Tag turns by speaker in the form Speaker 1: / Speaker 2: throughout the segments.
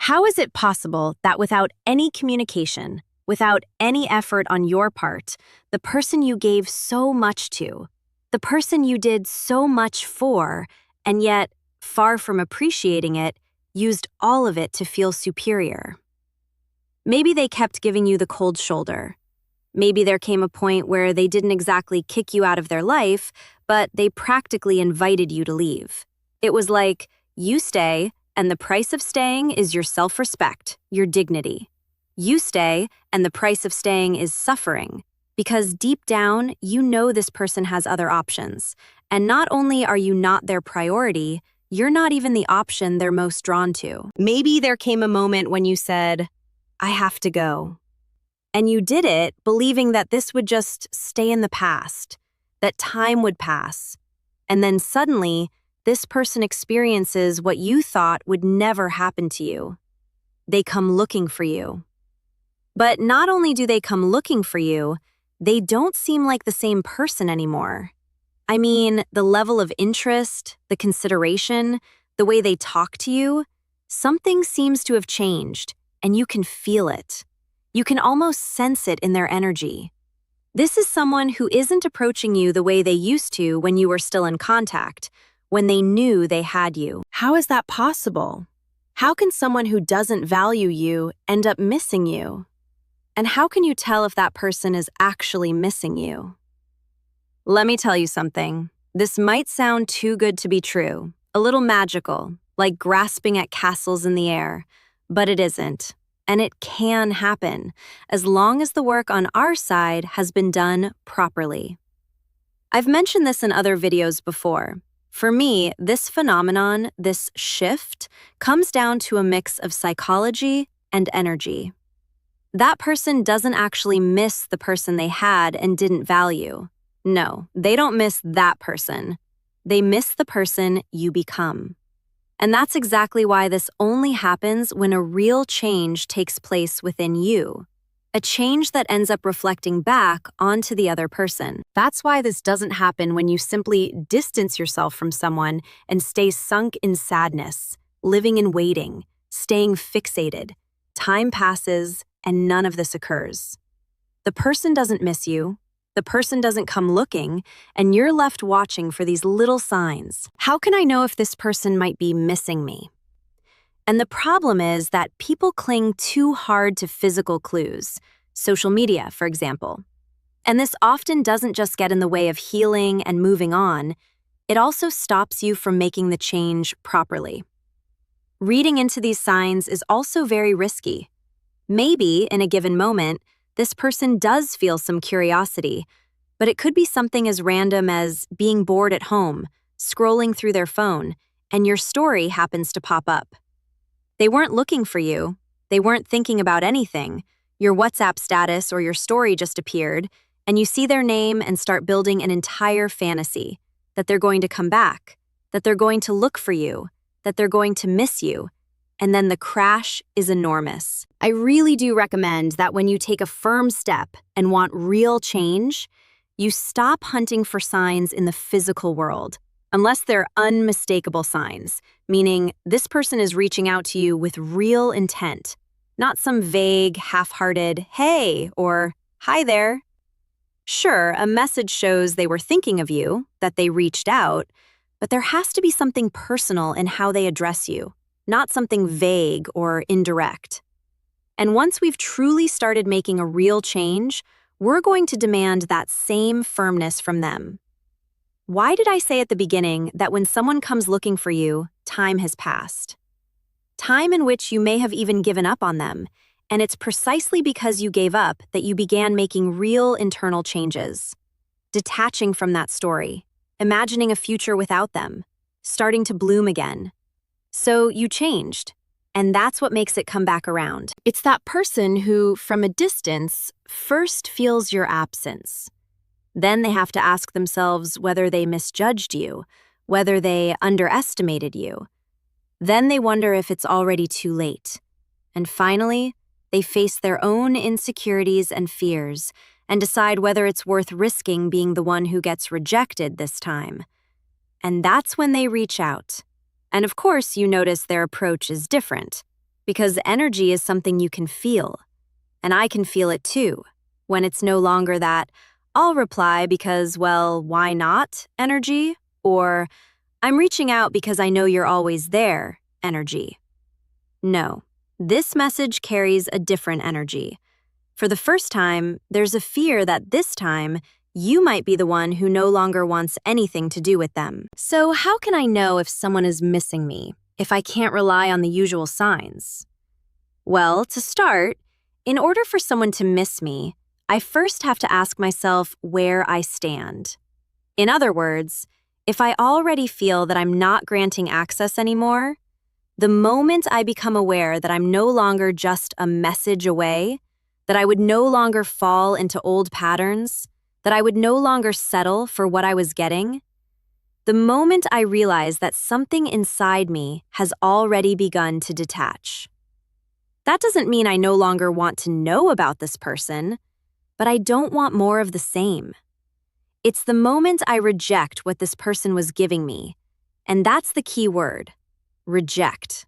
Speaker 1: How is it possible that without any communication, without any effort on your part, the person you gave so much to, the person you did so much for, and yet, far from appreciating it, used all of it to feel superior? Maybe they kept giving you the cold shoulder. Maybe there came a point where they didn't exactly kick you out of their life, but they practically invited you to leave. It was like, you stay, and the price of staying is your self-respect, your dignity. You stay, and the price of staying is suffering, because deep down, you know this person has other options. And not only are you not their priority, you're not even the option they're most drawn to. Maybe there came a moment when you said, I have to go. And you did it believing that this would just stay in the past, that time would pass. And then suddenly, this person experiences what you thought would never happen to you. They come looking for you. But not only do they come looking for you, they don't seem like the same person anymore. I mean, the level of interest, the consideration, the way they talk to you, something seems to have changed, and you can feel it. You can almost sense it in their energy. This is someone who isn't approaching you the way they used to when you were still in contact, when they knew they had you. How is that possible? How can someone who doesn't value you end up missing you? And how can you tell if that person is actually missing you? Let me tell you something. This might sound too good to be true, a little magical, like grasping at castles in the air, but it isn't. And it can happen, as long as the work on our side has been done properly. I've mentioned this in other videos before. For me, this phenomenon, this shift, comes down to a mix of psychology and energy. That person doesn't actually miss the person they had and didn't value. No, they don't miss that person. They miss the person you become. And that's exactly why this only happens when a real change takes place within you. A change that ends up reflecting back onto the other person. That's why this doesn't happen when you simply distance yourself from someone and stay sunk in sadness, living in waiting, staying fixated. Time passes, and none of this occurs. The person doesn't miss you. The person doesn't come looking, and you're left watching for these little signs. How can I know if this person might be missing me? And the problem is that people cling too hard to physical clues, social media, for example. And this often doesn't just get in the way of healing and moving on, it also stops you from making the change properly. Reading into these signs is also very risky. Maybe, in a given moment, this person does feel some curiosity, but it could be something as random as being bored at home, scrolling through their phone, and your story happens to pop up. They weren't looking for you. They weren't thinking about anything. Your WhatsApp status or your story just appeared, and you see their name and start building an entire fantasy that they're going to come back, that they're going to look for you, that they're going to miss you. And then the crash is enormous. I really do recommend that when you take a firm step and want real change, you stop hunting for signs in the physical world, unless they're unmistakable signs, meaning this person is reaching out to you with real intent, not some vague, half-hearted, hey, or hi there. Sure, a message shows they were thinking of you, that they reached out, but there has to be something personal in how they address you, not something vague or indirect. And once we've truly started making a real change, we're going to demand that same firmness from them. Why did I say at the beginning that when someone comes looking for you, time has passed? Time in which you may have even given up on them, and it's precisely because you gave up that you began making real internal changes. Detaching from that story, imagining a future without them, starting to bloom again. So you changed, and that's what makes it come back around. It's that person who, from a distance, first feels your absence. Then they have to ask themselves whether they misjudged you, whether they underestimated you. Then they wonder if it's already too late. And finally, they face their own insecurities and fears and decide whether it's worth risking being the one who gets rejected this time. And that's when they reach out. And of course, you notice their approach is different. Because energy is something you can feel, and I can feel it too, when it's no longer that I'll reply because, well, why not energy, or I'm reaching out because I know you're always there energy. No, this message carries a different energy. For the first time, there's a fear that this time, you might be the one who no longer wants anything to do with them. So how can I know if someone is missing me, if I can't rely on the usual signs? Well, to start, in order for someone to miss me, I first have to ask myself where I stand. In other words, if I already feel that I'm not granting access anymore, the moment I become aware that I'm no longer just a message away, that I would no longer fall into old patterns, that I would no longer settle for what I was getting, the moment I realize that something inside me has already begun to detach. That doesn't mean I no longer want to know about this person, but I don't want more of the same. It's the moment I reject what this person was giving me, and that's the key word, reject.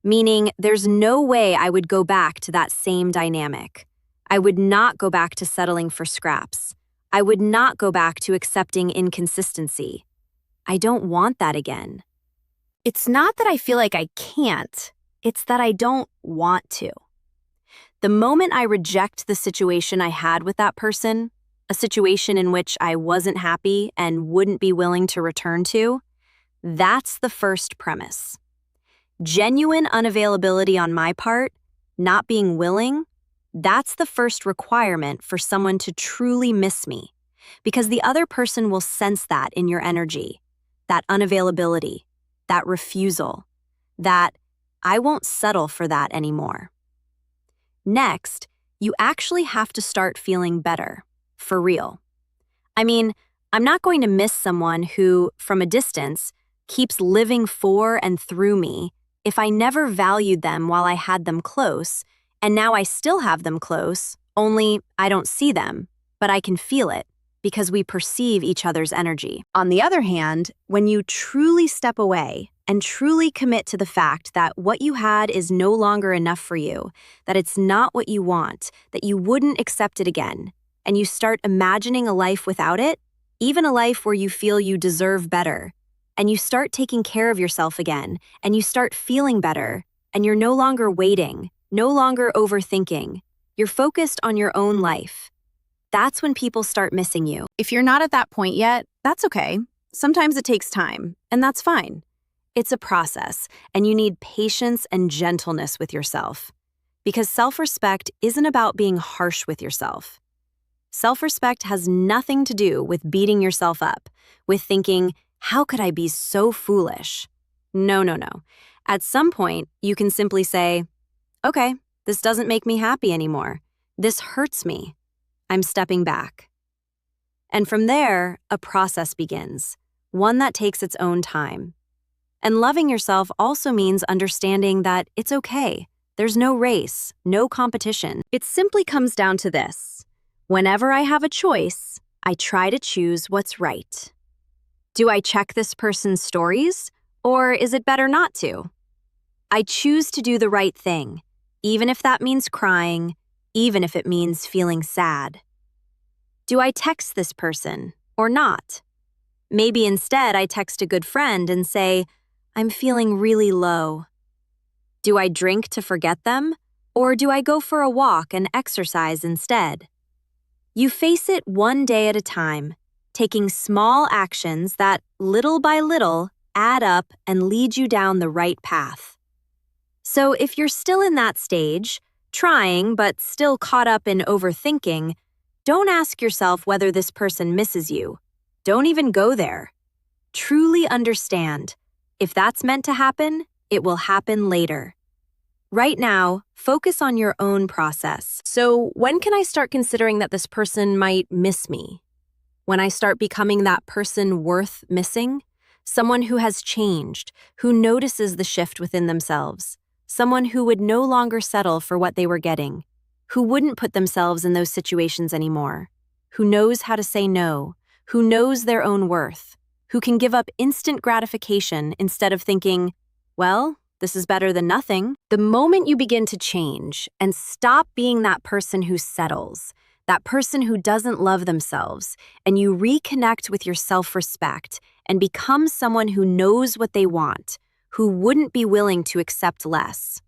Speaker 1: Meaning there's no way I would go back to that same dynamic. I would not go back to settling for scraps. I would not go back to accepting inconsistency. I don't want that again. It's not that I feel like I can't, it's that I don't want to. The moment I reject the situation I had with that person, a situation in which I wasn't happy and wouldn't be willing to return to, that's the first premise. Genuine unavailability on my part, not being willing, that's the first requirement for someone to truly miss me, because the other person will sense that in your energy, that unavailability, that refusal, that I won't settle for that anymore. Next, you actually have to start feeling better, for real. I mean, I'm not going to miss someone who, from a distance, keeps living for and through me if I never valued them while I had them close, and now I still have them close, only I don't see them, but I can feel it because we perceive each other's energy. On the other hand, when you truly step away and truly commit to the fact that what you had is no longer enough for you, that it's not what you want, that you wouldn't accept it again, and you start imagining a life without it, even a life where you feel you deserve better, and you start taking care of yourself again, and you start feeling better, and you're no longer waiting, no longer overthinking. You're focused on your own life. That's when people start missing you. If you're not at that point yet, that's okay. Sometimes it takes time, and that's fine. It's a process, and you need patience and gentleness with yourself. Because self-respect isn't about being harsh with yourself. Self-respect has nothing to do with beating yourself up, with thinking, how could I be so foolish? No. At some point, you can simply say, okay, this doesn't make me happy anymore. This hurts me. I'm stepping back. And from there, a process begins, one that takes its own time. And loving yourself also means understanding that it's okay. There's no race, no competition. It simply comes down to this. Whenever I have a choice, I try to choose what's right. Do I check this person's stories, or is it better not to? I choose to do the right thing, even if that means crying, even if it means feeling sad. Do I text this person, or not? Maybe instead I text a good friend and say, I'm feeling really low. Do I drink to forget them, or do I go for a walk and exercise instead? You face it one day at a time, taking small actions that, little by little, add up and lead you down the right path. So if you're still in that stage, trying but still caught up in overthinking, don't ask yourself whether this person misses you. Don't even go there. Truly understand, if that's meant to happen, it will happen later. Right now, focus on your own process. So when can I start considering that this person might miss me? When I start becoming that person worth missing? Someone who has changed, who notices the shift within themselves. Someone who would no longer settle for what they were getting. Who wouldn't put themselves in those situations anymore. Who knows how to say no. Who knows their own worth. Who can give up instant gratification instead of thinking, well, This is better than nothing. The moment you begin to change and stop being that person who settles, that person who doesn't love themselves, and you reconnect with your self-respect and become someone who knows what they want, who wouldn't be willing to accept less,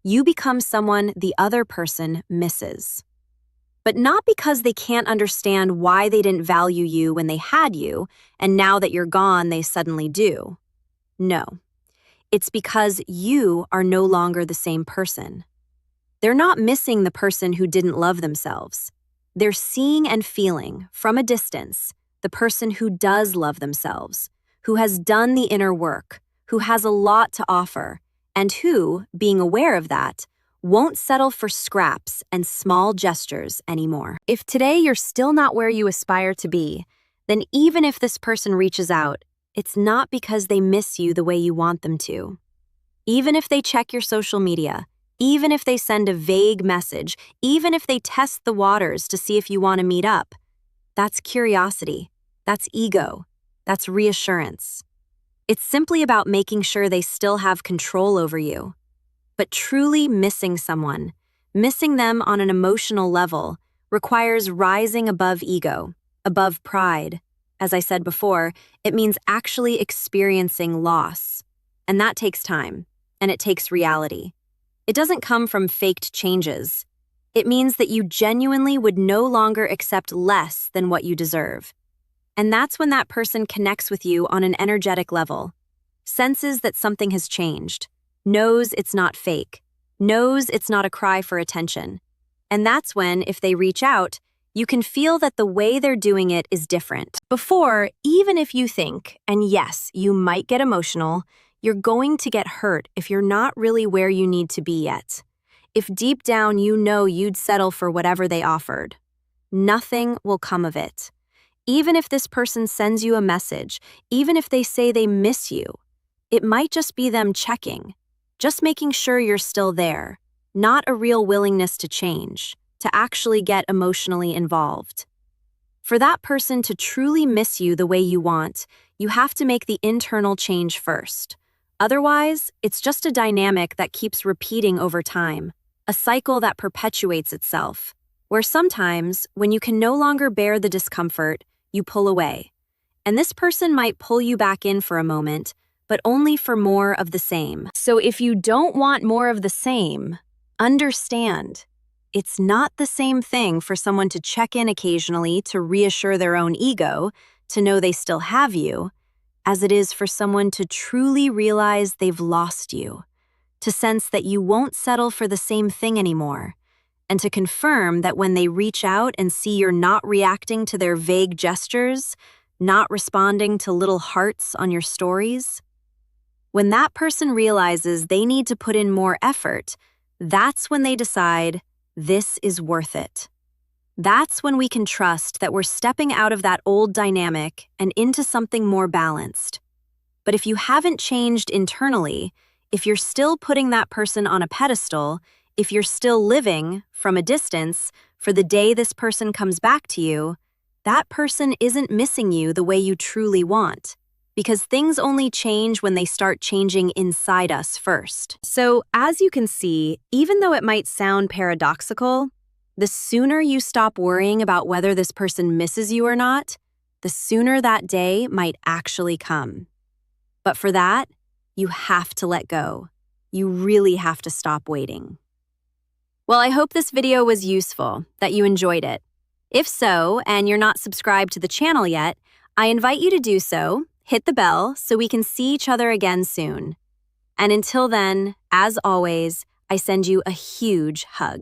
Speaker 1: you become someone the other person misses. But not because they can't understand why they didn't value you when they had you, and now that you're gone, they suddenly do. No, it's because you are no longer the same person. They're not missing the person who didn't love themselves. They're seeing and feeling, from a distance, the person who does love themselves, who has done the inner work, who has a lot to offer, and who, being aware of that, won't settle for scraps and small gestures anymore. If today you're still not where you aspire to be, then even if this person reaches out, it's not because they miss you the way you want them to. Even if they check your social media, even if they send a vague message, even if they test the waters to see if you want to meet up, that's curiosity, that's ego, that's reassurance. It's simply about making sure they still have control over you. But truly missing someone, missing them on an emotional level, requires rising above ego, above pride. As I said before, it means actually experiencing loss. And that takes time, and it takes reality. It doesn't come from faked changes. It means that you genuinely would no longer accept less than what you deserve. And that's when that person connects with you on an energetic level, senses that something has changed, knows it's not fake, knows it's not a cry for attention. And that's when, if they reach out, you can feel that the way they're doing it is different. Before, even if you think, and yes, you might get emotional, you're going to get hurt if you're not really where you need to be yet. If deep down you know you'd settle for whatever they offered, nothing will come of it. Even if this person sends you a message, even if they say they miss you, it might just be them checking, just making sure you're still there, not a real willingness to change, to actually get emotionally involved. For that person to truly miss you the way you want, you have to make the internal change first. Otherwise, it's just a dynamic that keeps repeating over time, a cycle that perpetuates itself, where sometimes, when you can no longer bear the discomfort, you pull away. And this person might pull you back in for a moment, but only for more of the same. So if you don't want more of the same, understand, it's not the same thing for someone to check in occasionally to reassure their own ego, to know they still have you, as it is for someone to truly realize they've lost you, to sense that you won't settle for the same thing anymore, and to confirm that when they reach out and see you're not reacting to their vague gestures, not responding to little hearts on your stories, when that person realizes they need to put in more effort, that's when they decide, this is worth it. That's when we can trust that we're stepping out of that old dynamic and into something more balanced. But if you haven't changed internally, if you're still putting that person on a pedestal, if you're still living, from a distance, for the day this person comes back to you, that person isn't missing you the way you truly want. Because things only change when they start changing inside us first. So, as you can see, even though it might sound paradoxical, the sooner you stop worrying about whether this person misses you or not, the sooner that day might actually come. But for that, you have to let go. You really have to stop waiting. Well, I hope this video was useful, that you enjoyed it. If so, and you're not subscribed to the channel yet, I invite you to do so. Hit the bell so we can see each other again soon. And until then, as always, I send you a huge hug.